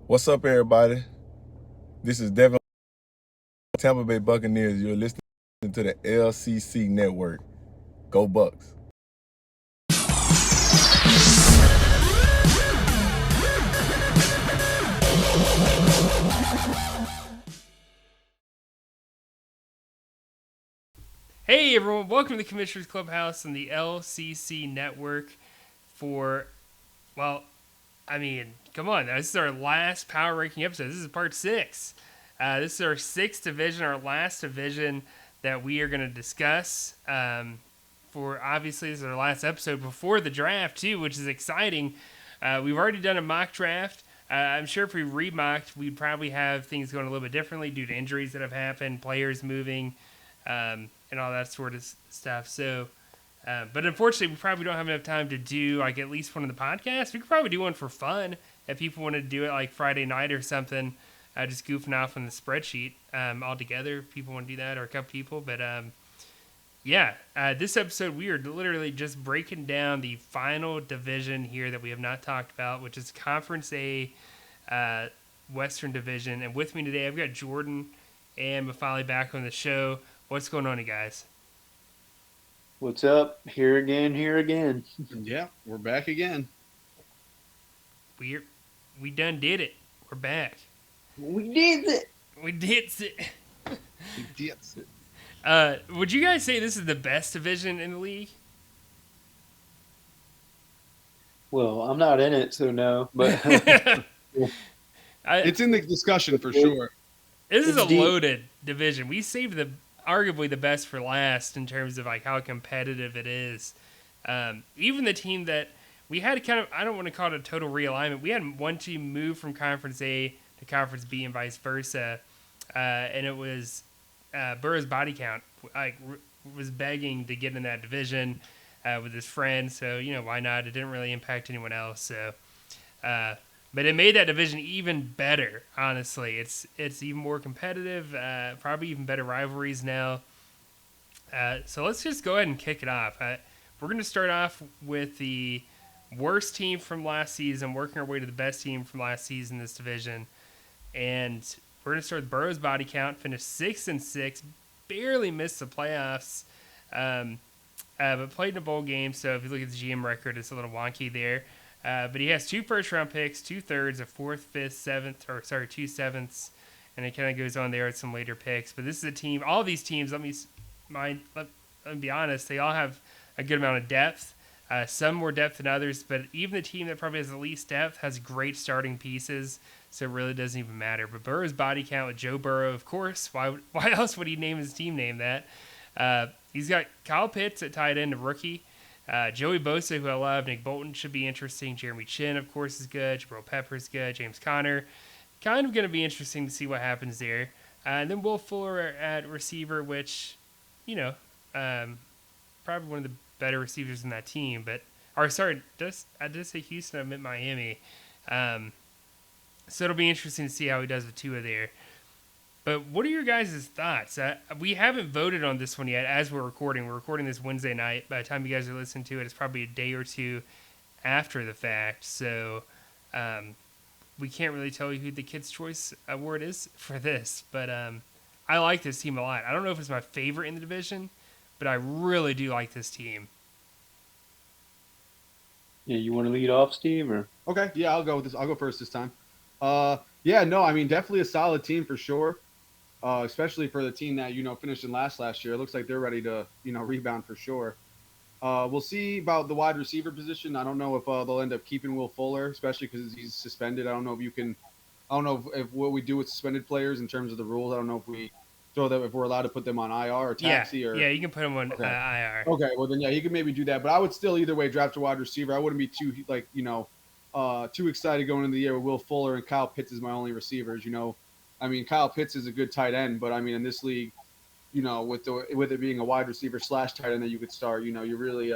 What's up, everybody? This is Devin, Tampa Bay Buccaneers. You're listening to the LCC Network. Go Bucks. Hey everyone, welcome to the Commissioner's Clubhouse and the LCC Network come on, this is our last power ranking episode. This is part 6. This is our 6th division, our last division that we are going to discuss. Obviously, this is our last episode before the draft too, which is exciting. We've already done a mock draft. I'm sure if we re-mocked, we'd probably have things going a little bit differently due to injuries that have happened, players moving, and all that sort of stuff. So, but unfortunately, we probably don't have enough time to do like at least one of the podcasts. We could probably do one for fun if people want to do it like Friday night or something, just goofing off on the spreadsheet all together. If people want to do that, or a couple people. But this episode we are literally just breaking down the final division here that we have not talked about, which is Conference A, Western Division. And with me today, I've got Jordan and Mafali back on the show. What's going on, you guys? What's up? Here again. Yeah, we're back again. We done did it. We're back. We did it. We did it. Would you guys say this is the best division in the league? Well, I'm not in it, so no. But it's in the discussion for sure. This is a loaded division. We saved arguably the best for last in terms of like how competitive it is. Even the team that we had kind of, I don't want to call it a total realignment. We had one team move from Conference A to Conference B and vice versa. And it was Burrow's body count was begging to get in that division with his friend. So, why not? It didn't really impact anyone else. So, but it made that division even better, honestly. It's even more competitive, probably even better rivalries now. So let's just go ahead and kick it off. We're going to start off with the worst team from last season, working our way to the best team from last season in this division. And we're going to start with Burrow's body count, finished 6-6, barely missed the playoffs, but played in a bowl game. So if you look at the GM record, it's a little wonky there. But he has 2 first-round picks, 2/3, a 4th, 5th, 7th, 2 7ths, and it kind of goes on there with some later picks. But this is a team, all these teams, let me be honest, they all have a good amount of depth, some more depth than others, but even the team that probably has the least depth has great starting pieces, so it really doesn't even matter. But Burrow's body count with Joe Burrow, of course, why else would he name his team name that? He's got Kyle Pitts at tight end, a rookie. Joey Bosa, who I love. Nick Bolton should be interesting. Jeremy Chen, of course, is good. Jabril Peppers good. James Conner. Kind of going to be interesting to see what happens there. And then Will Fuller at receiver, which, probably one of the better receivers in that team. I did say Houston, I meant Miami. So it'll be interesting to see how he does with Tua there. But what are your guys' thoughts? We haven't voted on this one yet as we're recording. We're recording this Wednesday night. By the time you guys are listening to it, it's probably a day or two after the fact. So we can't really tell you who the Kids' Choice Award is for this. But I like this team a lot. I don't know if it's my favorite in the division, but I really do like this team. Yeah, you want to lead off, Steve? Or? Okay, yeah, I'll go with this. I'll go first this time. Definitely a solid team for sure. Especially for the team that, finished in last year. It looks like they're ready to, rebound for sure. We'll see about the wide receiver position. I don't know if they'll end up keeping Will Fuller, especially because he's suspended. I don't know if what we do with suspended players in terms of the rules. I don't know if we're allowed to put them on IR or taxi. Yeah, you can put them on IR. Okay, well then, yeah, he could maybe do that. But I would still either way draft a wide receiver. I wouldn't be too, too excited going into the year with Will Fuller and Kyle Pitts as my only receivers, Kyle Pitts is a good tight end, but in this league, with it being a wide receiver / tight end that you could start, you really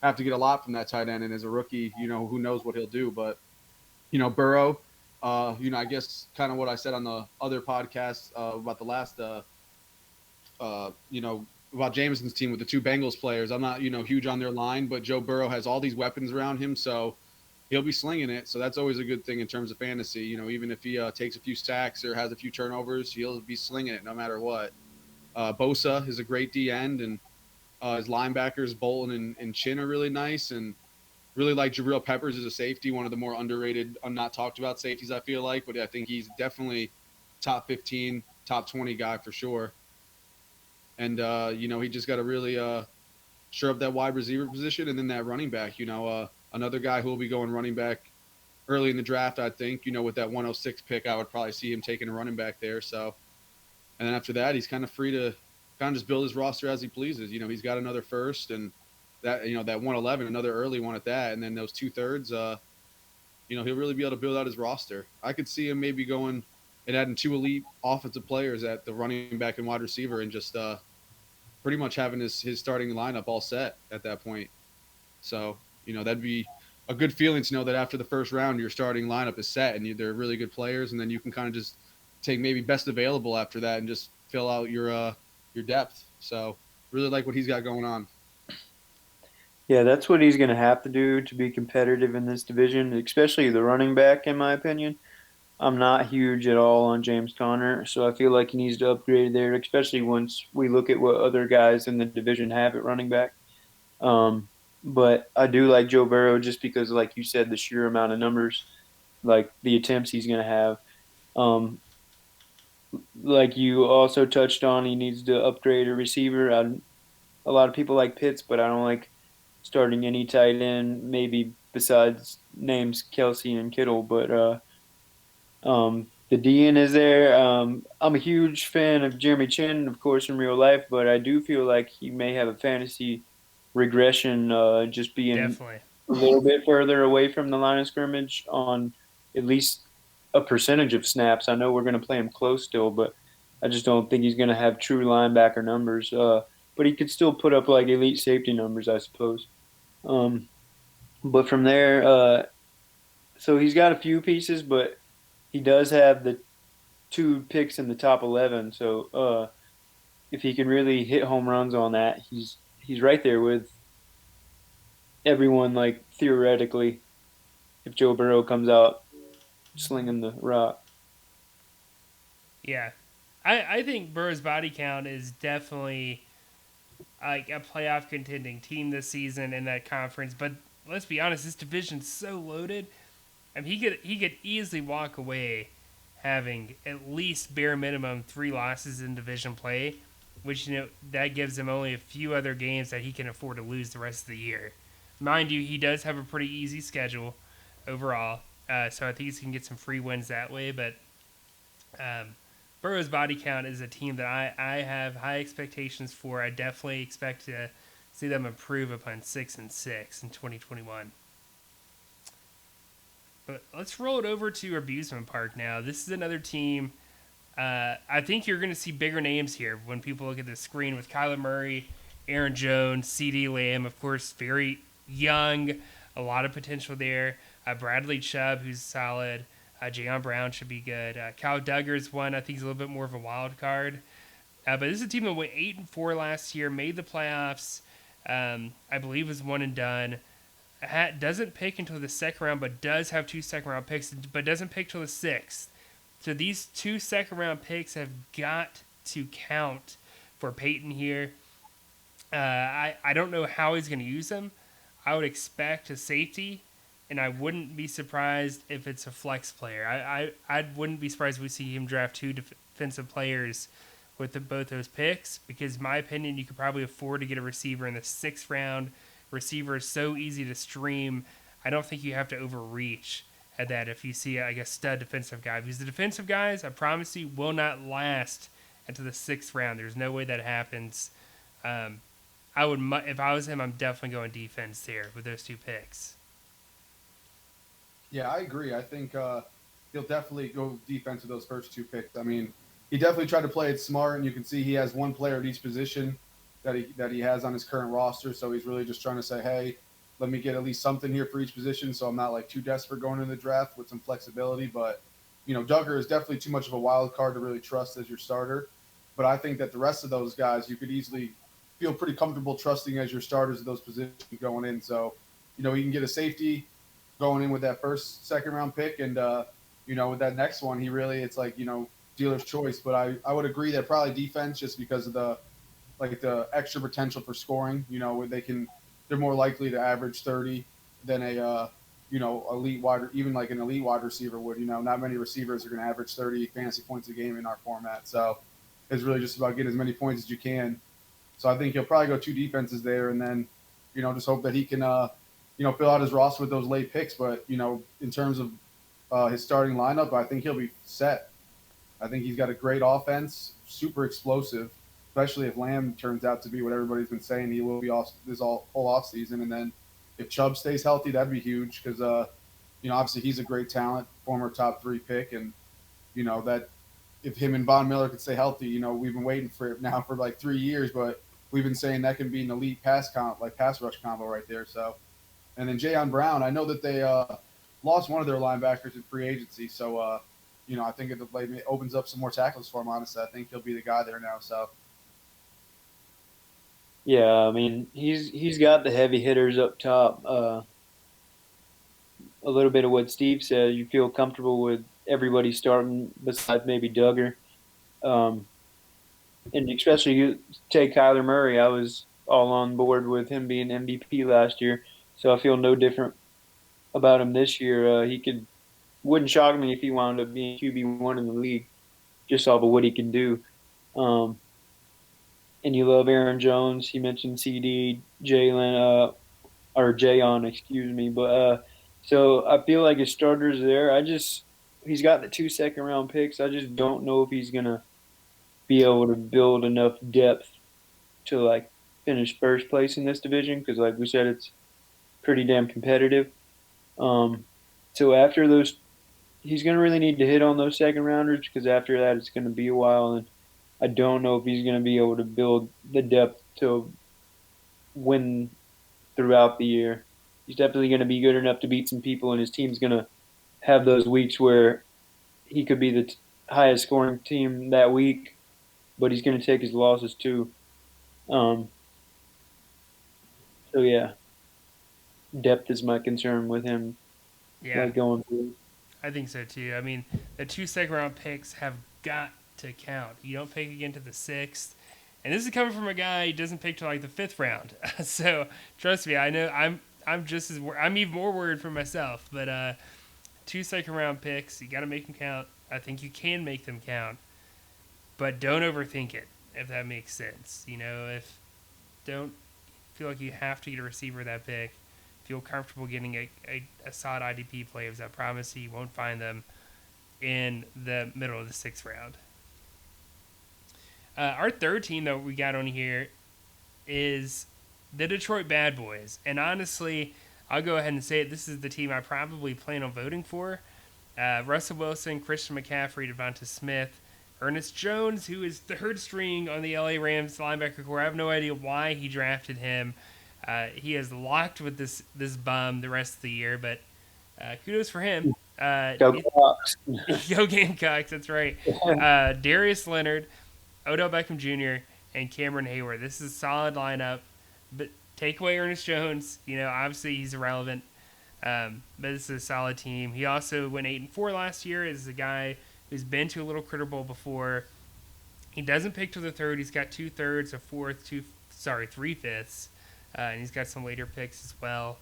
have to get a lot from that tight end. And as a rookie, who knows what he'll do. But, Burrow, I guess kind of what I said on the other podcast about the last, about Jameson's team with the 2 Bengals players. I'm not, huge on their line, but Joe Burrow has all these weapons around him. So, he'll be slinging it. So that's always a good thing in terms of fantasy. You know, even if he takes a few sacks or has a few turnovers, he'll be slinging it no matter what. Bosa is a great D end, and his linebackers Bolton and Chen are really nice, and really like Jabril Peppers as a safety, one of the more underrated, not talked about safeties, I feel like. But I think he's definitely top 15, top 20 guy for sure. And, you know, he just got to really shore up that wide receiver position and then that running back. You know, another guy who will be going running back early in the draft, I think. You know, with that 106 pick, I would probably see him taking a running back there. So, and then after that, he's kind of free to kind of just build his roster as he pleases. You know, he's got another first and that, you know, that 111, another early one at that. And then those 2/3, you know, he'll really be able to build out his roster. I could see him maybe going and adding 2 elite offensive players at the running back and wide receiver and just pretty much having his starting lineup all set at that point. So, you know, that'd be a good feeling to know that after the first round, your starting lineup is set and they're really good players. And then you can kind of just take maybe best available after that and just fill out your depth. So really like what he's got going on. Yeah, that's what he's going to have to do to be competitive in this division, especially the running back, in my opinion. I'm not huge at all on James Conner, so I feel like he needs to upgrade there, especially once we look at what other guys in the division have at running back. Um, but I do like Joe Burrow just because, like you said, the sheer amount of numbers, like the attempts he's going to have. Um, like you also touched on, he needs to upgrade a receiver. A lot of people like Pitts, but I don't like starting any tight end, maybe besides names Kelsey and Kittle. But the DN is there. I'm a huge fan of Jeremy Chen, of course, in real life, but I do feel like he may have a fantasy regression, just being Definitely. a little bit further away from the line of scrimmage on at least a percentage of snaps. I know we're going to play him close still, but I just don't think he's going to have true linebacker numbers. But he could still put up like elite safety numbers, I suppose. Um, but from there, so he's got a few pieces, but he does have the 2 picks in the top 11. So if he can really hit home runs on that, he's right there with everyone. Like theoretically, if Joe Burrow comes out slinging the rock. Yeah. I think Burrow's body count is definitely like a playoff contending team this season in that conference. But let's be honest, this division's so loaded. I mean, he could easily walk away having at least bare minimum 3 losses in division play, which that gives him only a few other games that he can afford to lose the rest of the year. Mind you, he does have a pretty easy schedule overall, so I think he can get some free wins that way. But Burrow's body count is a team that I have high expectations for. I definitely expect to see them improve upon 6-6 in 2021. But let's roll it over to Abusement Park now. This is another team. I think you're going to see bigger names here when people look at the screen with Kyler Murray, Aaron Jones, C.D. Lamb, of course, very young, a lot of potential there. Bradley Chubb, who's solid. Jayon Brown should be good. Kyle Duggar's one I think is a little bit more of a wild card. But this is a team that went 8-4 last year, made the playoffs. I believe was one and done. Doesn't pick until the second round, but does have 2 second-round picks, but doesn't pick till the 6th. So these 2 second-round picks have got to count for Peyton here. I don't know how he's going to use them. I would expect a safety, and I wouldn't be surprised if it's a flex player. I wouldn't be surprised if we see him draft 2 defensive players with both those picks, because in my opinion, you could probably afford to get a receiver in the 6th round. Receiver is so easy to stream. I don't think you have to overreach at that if you see, I guess, stud defensive guy. Because the defensive guys, I promise you, will not last until the 6th round. There's no way that happens. I would, if I was him, I'm definitely going defense there with those 2 picks. Yeah, I agree. I think he'll definitely go defense with those first 2 picks. I mean, he definitely tried to play it smart, and you can see he has 1 player at each position that he has on his current roster. So he's really just trying to say, hey, let me get at least something here for each position, so I'm not like too desperate going into the draft with some flexibility. But you know, Duggar is definitely too much of a wild card to really trust as your starter. But I think that the rest of those guys you could easily feel pretty comfortable trusting as your starters at those positions going in. So, you know, you can get a safety going in with that second round pick, and with that next one, it's like dealer's choice. But I would agree that probably defense, just because of the extra potential for scoring. Where they're more likely to average 30 than a elite even like an elite wide receiver would. Not many receivers are going to average 30 fantasy points a game in our format. So it's really just about getting as many points as you can. So I think he'll probably go two defenses there, and then just hope that he can fill out his roster with those late picks. But in terms of his starting lineup, I think he'll be set. I think he's got a great offense, super explosive, especially if Lamb turns out to be what everybody's been saying he will be whole offseason. And then if Chubb stays healthy, that'd be huge because, obviously he's a great talent, former top 3 pick. And, that if him and Von Miller could stay healthy, we've been waiting for it now for like 3 years, but we've been saying that can be an elite pass rush combo right there. So, and then Jayon Brown, I know that they lost one of their linebackers in free agency. So, I think it opens up some more tackles for him, honestly. I think he'll be the guy there now. So, yeah, I mean, he's got the heavy hitters up top. A little bit of what Steve said. You feel comfortable with everybody starting besides maybe Duggar. And especially you take Kyler Murray. I was all on board with him being MVP last year, so I feel no different about him this year. Wouldn't shock me if he wound up being QB1 in the league, just off of what he can do. And you love Aaron Jones. He mentioned CD, Jalen, or Jayon, excuse me. But so I feel like his starters there. He's got the 2 second-round picks. I just don't know if he's gonna be able to build enough depth to like finish first place in this division because, like we said, it's pretty damn competitive. So after those, he's gonna really need to hit on those second rounders because after that, it's gonna be a while, and I don't know if he's gonna be able to build the depth to win throughout the year. He's definitely going to be good enough to beat some people, and his team's going to have those weeks where he could be the highest scoring team that week, but he's going to take his losses too. So yeah, depth is my concern with him. Yeah, Going through. I think so too. I mean, the 2 second-round picks have got to count. You don't pick again to the 6th. And this is coming from a guy who doesn't pick to like the 5th round. So trust me, I know I'm even more worried for myself. But 2 second-round picks, you got to make them count. I think you can make them count, but don't overthink it. If that makes sense, don't feel like you have to get a receiver that pick. Feel comfortable getting a solid IDP player. Because I promise you won't find them in the middle of the 6th round. Our third team that we got on here is the Detroit Bad Boys. And honestly, I'll go ahead and say it. This is the team I probably plan on voting for. Russell Wilson, Christian McCaffrey, Devonta Smith, Ernest Jones, who is third string on the LA Rams linebacker core. I have no idea why he drafted him. He is locked with this bum the rest of the year, but kudos for him. Go Gamecocks. Go Gamecocks, that's right. Darius Leonard, Odell Beckham Jr., and Cameron Hayward. This is a solid lineup, but take away Ernest Jones. Obviously he's irrelevant, but this is a solid team. He also went 8-4 last year. Is a guy who's been to a little critter bowl before. He doesn't pick to the 3rd. He's got 2/3, a 4th, 3/5, and he's got some later picks as well.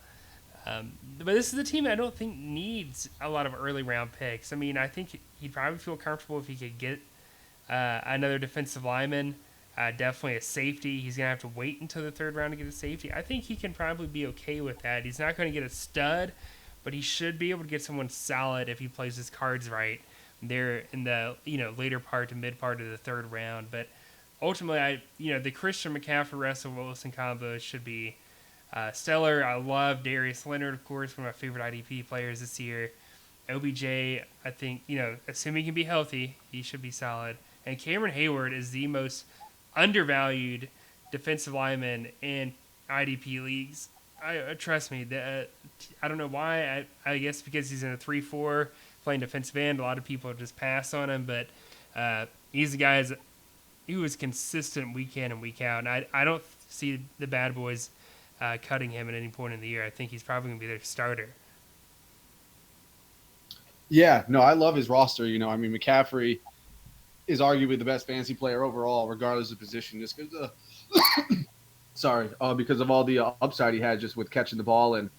But this is a team I don't think needs a lot of early round picks. I mean, I think he'd probably feel comfortable if he could get another defensive lineman, definitely a safety. He's going to have to wait until the 3rd round to get a safety. I think he can probably be okay with that. He's not going to get a stud, but he should be able to get someone solid if he plays his cards right there in the later part to mid part of the 3rd round. But ultimately, the Christian McCaffrey Russell Wilson combo should be stellar. I love Darius Leonard, of course, one of my favorite IDP players this year. OBJ, I think, assuming he can be healthy, he should be solid. And Cameron Hayward is the most undervalued defensive lineman in IDP leagues. Trust me, I don't know why. I guess because he's in a 3-4 playing defensive end, a lot of people just pass on him. But he's the guy who was consistent week in and week out. And I don't see the Bad Boys cutting him at any point in the year. I think he's probably going to be their starter. Yeah, no, I love his roster. I mean, McCaffrey is arguably the best fantasy player overall, regardless of position. Just because, because of all the upside he had just with catching the ball and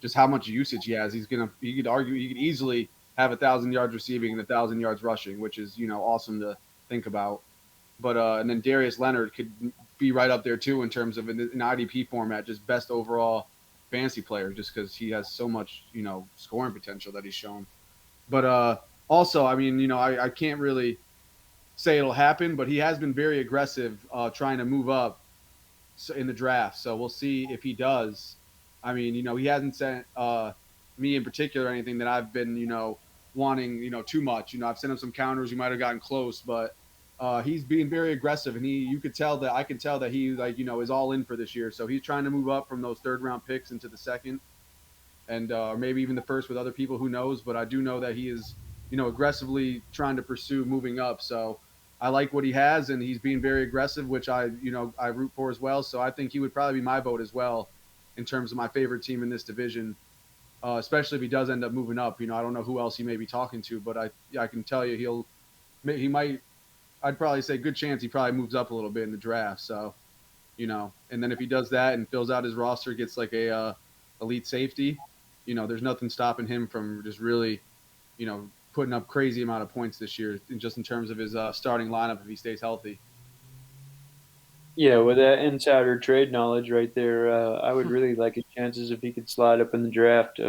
just how much usage he has. He could argue he could easily have 1,000 yards receiving and 1,000 yards rushing, which is awesome to think about. But and then Darius Leonard could be right up there too in terms of an IDP format, just best overall fantasy player, just because he has so much scoring potential that he's shown. But also, I mean, I can't really say it'll happen, but he has been very aggressive trying to move up in the draft. So we'll see if he does. I mean, he hasn't sent me in particular anything that I've been, wanting, too much. I've sent him some counters. He might have gotten close, but he's being very aggressive, and I can tell that he is all in for this year. So he's trying to move up from those third round picks into the second, and maybe even the first with other people. Who knows? But I do know that he is, aggressively trying to pursue moving up. So I like what he has, and he's being very aggressive, which I root for as well. So I think he would probably be my vote as well in terms of my favorite team in this division, especially if he does end up moving up. I don't know who else he may be talking to, but I can tell you he might. I'd probably say good chance he probably moves up a little bit in the draft. So, and then if he does that and fills out his roster, gets like a elite safety, there's nothing stopping him from just really, putting up crazy amount of points this year, just in terms of his starting lineup if he stays healthy. Yeah, with that insider trade knowledge right there, I would really like his chances if he could slide up in the draft.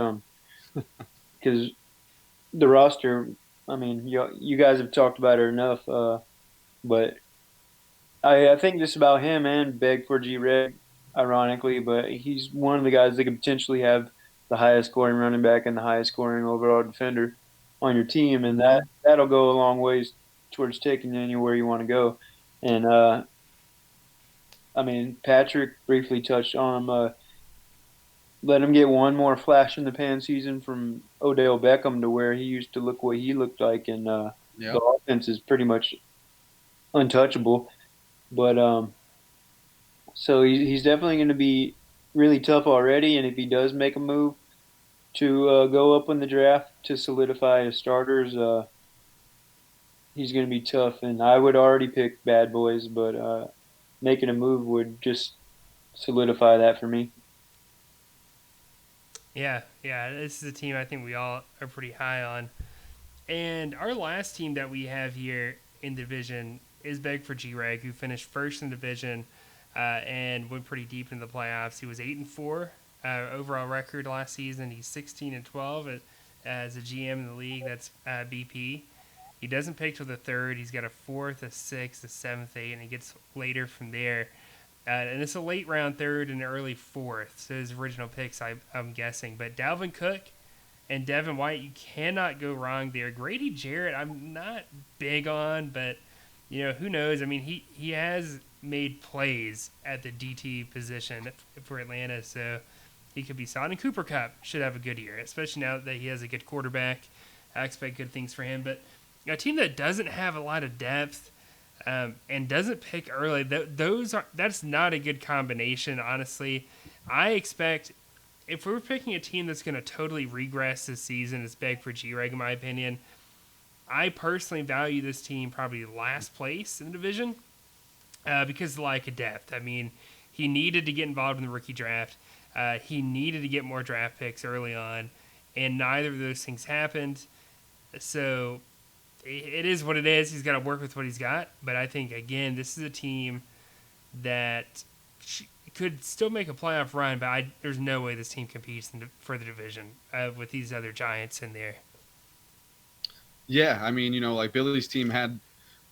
Because the roster, I mean, you guys have talked about it enough, but I think just about him and Beg for G-Reg, ironically, but he's one of the guys that could potentially have the highest scoring running back and the highest scoring overall defender on your team, and that'll go a long ways towards taking you anywhere you want to go. And I mean, Patrick briefly touched on him. Let him get one more flash in the pan season from Odell Beckham to where he used to look what he looked like, and the offense is pretty much untouchable. But so he's definitely going to be really tough already, and if he does make a move to go up in the draft to solidify his starters, he's going to be tough. And I would already pick Bad Boys, but making a move would just solidify that for me. Yeah, this is a team I think we all are pretty high on. And our last team that we have here in the division is Beg for G-Reg, who finished first in the division and went pretty deep in the playoffs. He was 8-4 overall record last season. He's 16-12 as a GM in the league. That's BP. He doesn't pick till the third. He's got a fourth, a sixth, a seventh, eighth, and he gets later from there. And it's a late round third and early fourth. So his original picks, I'm guessing. But Dalvin Cook and Devin White, you cannot go wrong there. Grady Jarrett, I'm not big on, but who knows? I mean, he has made plays at the DT position for Atlanta, so he could be solid. And Cooper Kupp should have a good year, especially now that he has a good quarterback. I expect good things for him. But a team that doesn't have a lot of depth and doesn't pick early, that's not a good combination, honestly. I expect if we're picking a team that's going to totally regress this season, it's Beg for G-Reg, in my opinion. I personally value this team probably last place in the division because of the lack of depth. I mean, he needed to get involved in the rookie draft. He needed to get more draft picks early on, and neither of those things happened. So it is what it is. He's got to work with what he's got. But I think, again, this is a team that could still make a playoff run, but there's no way this team competes for the division with these other giants in there. Yeah, I mean, like Billy's team had,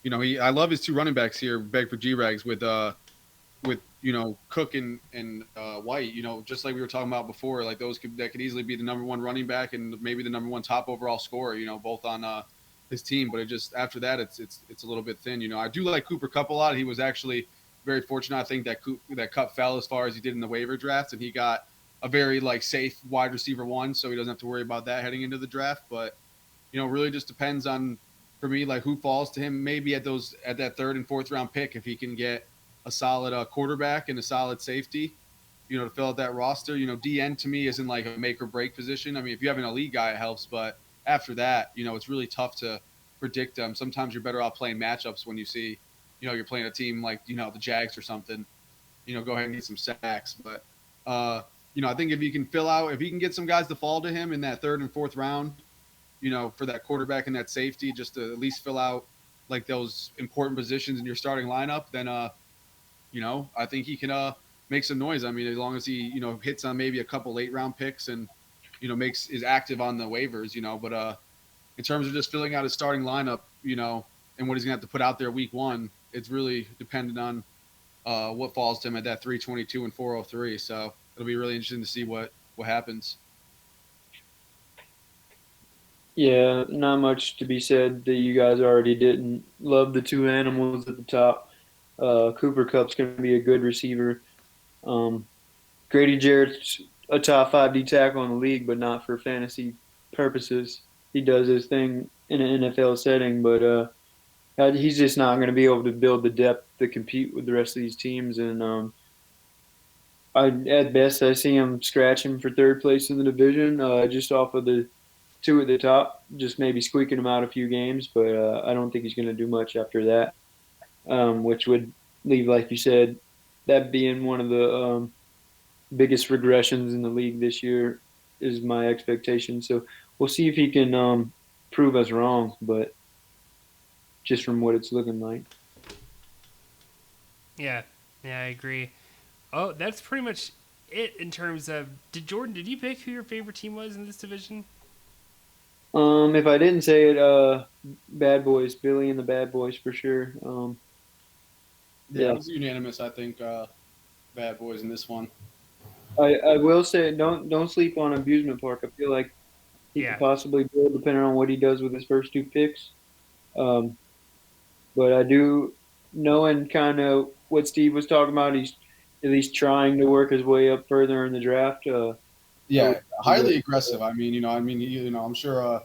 I love his two running backs here, Beg for G-Rags, with Cook and White, just like we were talking about before, like that could easily be the number one running back and maybe the number one top overall scorer, both on his team. But it just, after that, it's a little bit thin. I do like Cooper Kupp a lot. He was actually very fortunate. I think that Kupp fell as far as he did in the waiver draft, and he got a very safe wide receiver one, so he doesn't have to worry about that heading into the draft. But really just depends on, for me, who falls to him maybe at that third and fourth round pick, if he can get a solid quarterback and a solid safety, to fill out that roster. DN to me isn't a make or break position. I mean, if you have an elite guy, it helps, but after that, it's really tough to predict them. Sometimes you're better off playing matchups when you see, you're playing a team like, the Jags or something, go ahead and get some sacks. But, I think if he can get some guys to fall to him in that third and fourth round, for that quarterback and that safety, just to at least fill out like those important positions in your starting lineup, then, I think he can make some noise. I mean, as long as he, hits on maybe a couple late round picks and, is active on the waivers, but in terms of just filling out his starting lineup, and what he's gonna have to put out there week one, it's really dependent on what falls to him at that 322 and 403. So it'll be really interesting to see what happens. Yeah, not much to be said that you guys already didn't. Love the two animals at the top. Cooper Kupp's going to be a good receiver. Grady Jarrett's a top 5 D tackle in the league, but not for fantasy purposes. He does his thing in an NFL setting, but he's just not going to be able to build the depth to compete with the rest of these teams. And at best, I see him scratching for third place in the division, just off of the two at the top, just maybe squeaking him out a few games. But I don't think he's going to do much after that, which would leave, like you said, that being one of the biggest regressions in the league this year is my expectation. So we'll see if he can prove us wrong, but just from what it's looking like. Yeah, I agree. Oh, that's pretty much it in terms of. Did you pick who your favorite team was in this division? If I didn't say it, Bad Boys, Billy and the Bad Boys for sure. Yeah, it was unanimous. I think Bad Boys in this one. I will say don't sleep on Amusement Park. I feel like he could possibly build depending on what he does with his first two picks. But I do, knowing kind of what Steve was talking about, he's at least trying to work his way up further in the draft. Yeah, highly aggressive. I mean, I'm sure.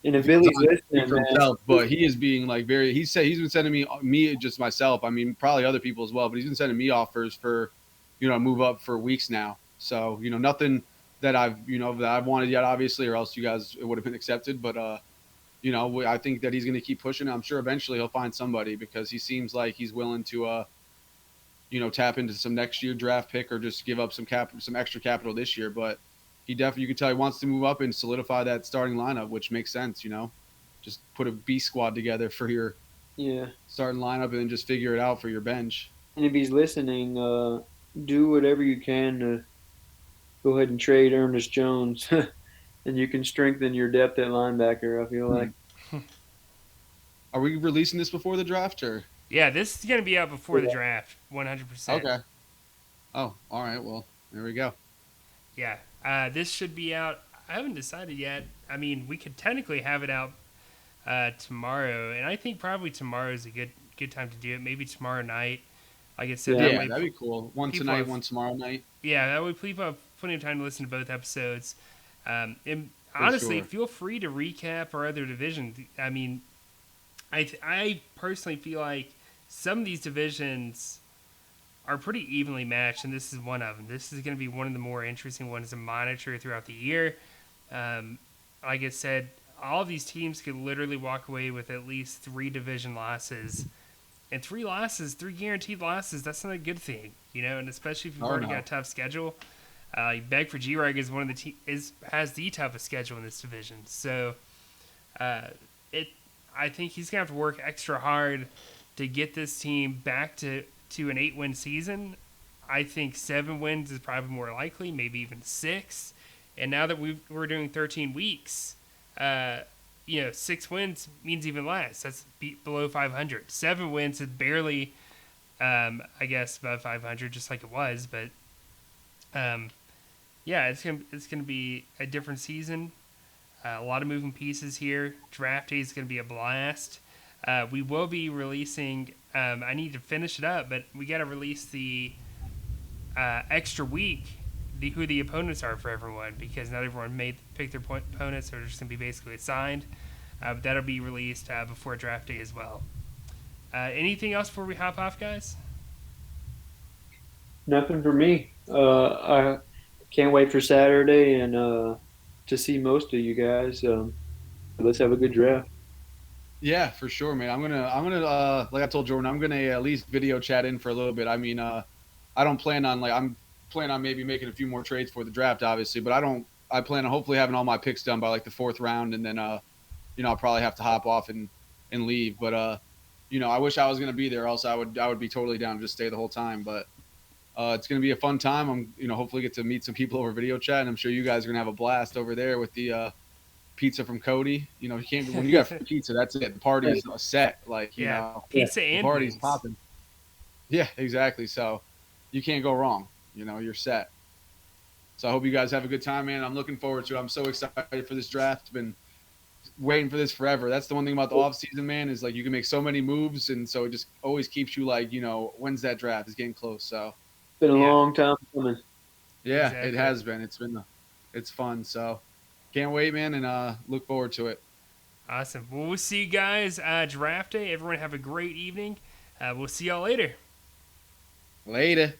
And if Billy's listening, for himself, but he is being like very. He's been sending me just myself. I mean, probably other people as well. But he's been sending me offers for, move up for weeks now. So nothing that I've wanted yet, obviously, or else you guys it would have been accepted. But I think that he's going to keep pushing. I'm sure eventually he'll find somebody because he seems like he's willing to tap into some next year draft pick or just give up some extra capital this year. But he definitely, you can tell he wants to move up and solidify that starting lineup, which makes sense. Just put a B squad together for your starting lineup and then just figure it out for your bench. And if he's listening, do whatever you can to go ahead and trade Ernest Jones, and you can strengthen your depth at linebacker. I feel like. Are we releasing this before the draft or? Yeah, this is going to be out before the draft, 100%. Okay. Oh, all right. Well, there we go. Yeah, this should be out. I haven't decided yet. I mean, we could technically have it out tomorrow, and I think probably tomorrow is a good time to do it. Maybe tomorrow night. Like I said, that'd be cool. One tonight, one tomorrow night. Yeah, that way people have plenty of time to listen to both episodes. And honestly, feel free to recap our other divisions. I mean, I personally feel like some of these divisions are pretty evenly matched, and this is one of them. This is going to be one of the more interesting ones to monitor throughout the year. Like I said, all of these teams could literally walk away with at least 3 division losses. And 3 losses, 3 guaranteed losses, that's not a good thing, and especially if you've already got a tough schedule. Beg for G-Reg is one of the has the toughest schedule in this division. So I think he's going to have to work extra hard to get this team back to an 8-win season. I think 7 wins is probably more likely, maybe even 6. And now that we're doing 13 weeks, 6 wins means even less. That's below 500. 7 wins is barely, I guess, above 500, just like it was. But it's gonna be a different season. A lot of moving pieces here. Draft day is gonna be a blast. We will be releasing. I need to finish it up, but we got to release the extra week, who the opponents are for everyone, because not everyone pick their opponents, so they're just going to be basically assigned. That'll be released before draft day as well. Anything else before we hop off, guys? Nothing for me. I can't wait for Saturday and to see most of you guys. Let's have a good draft. Yeah, for sure, man. I'm gonna like I told Jordan, I'm gonna at least video chat in for a little bit. I mean, I don't plan on I'm planning on maybe making a few more trades for the draft, obviously, but I plan on hopefully having all my picks done by like the 4th round, and then I'll probably have to hop off and leave. But I wish I was gonna be there, else I would be totally down to just stay the whole time. But it's gonna be a fun time. I'm hopefully get to meet some people over video chat, and I'm sure you guys are gonna have a blast over there with the pizza from Cody. You can't when you got free pizza, that's it. The party is set. Like pizza the and party's wings. popping. Yeah, exactly. So you can't go wrong. You're set. So I hope you guys have a good time, man. I'm looking forward to it. I'm so excited for this draft. Been waiting for this forever. That's the one thing about the off season, man, is like you can make so many moves, and so it just always keeps you like, when's that draft? It's getting close. So It's been a Yeah. long time coming. yeah, Exactly. it has been. It's fun. So can't wait, man, and look forward to it. Awesome. Well, we'll see you guys draft day. Everyone have a great evening. We'll see y'all later. Later.